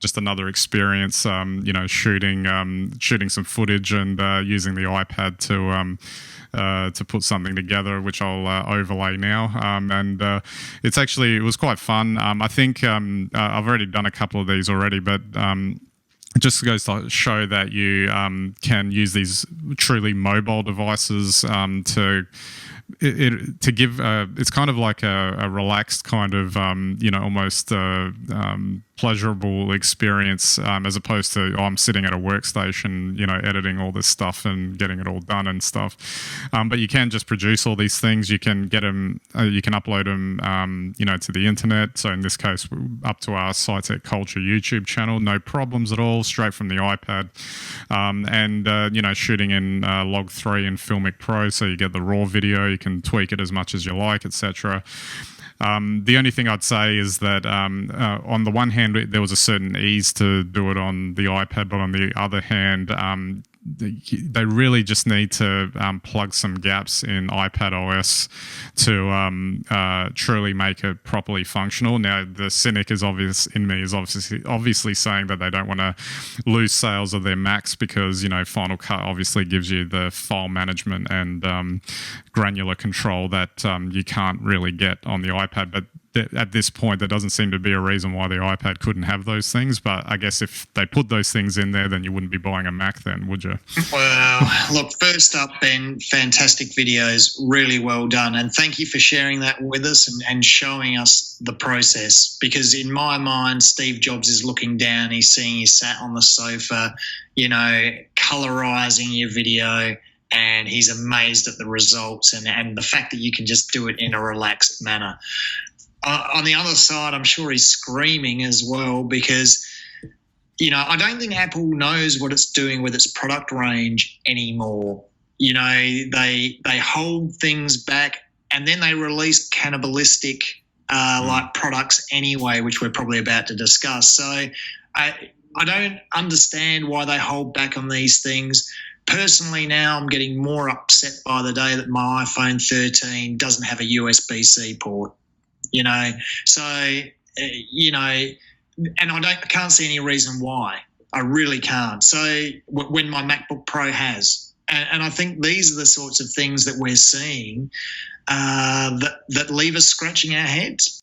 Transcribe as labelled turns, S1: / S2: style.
S1: just another experience, shooting some footage and using the iPad to put something together, which I'll overlay now. It was quite fun. I think I've already done a couple of these already, but it just goes to show that you can use these truly mobile devices to give. It's kind of like a relaxed kind of almost pleasurable experience, as opposed to I'm sitting at a workstation, editing all this stuff and getting it all done and stuff. But you can just produce all these things. You can get them, you can upload them, to the internet. So in this case, up to our SciTech Culture YouTube channel, no problems at all, straight from the iPad. Shooting in Log 3 and Filmic Pro, so you get the raw video. You can tweak it as much as you like, etc. The only thing I'd say is that on the one hand, there was a certain ease to do it on the iPad, but on the other hand, they really just need to plug some gaps in iPad OS to truly make it properly functional. Now, the cynic is obviously saying that they don't want to lose sales of their Macs because Final Cut obviously gives you the file management and granular control that you can't really get on the iPad. But at this point, there doesn't seem to be a reason why the iPad couldn't have those things. But I guess if they put those things in there, then you wouldn't be buying a Mac then, would you?
S2: Well, look, first up, Ben, fantastic videos, really well done. And thank you for sharing that with us and showing us the process. Because in my mind, Steve Jobs is looking down, he's seeing you sat on the sofa, colorizing your video, and he's amazed at the results and the fact that you can just do it in a relaxed manner. On the other side, I'm sure he's screaming as well because, I don't think Apple knows what it's doing with its product range anymore. They hold things back and then they release cannibalistic like products anyway, which we're probably about to discuss. So I don't understand why they hold back on these things. Personally, now I'm getting more upset by the day that my iPhone 13 doesn't have a USB-C port. And I can't see any reason why. I really can't. So when my MacBook Pro has, and I think these are the sorts of things that we're seeing that leave us scratching our heads.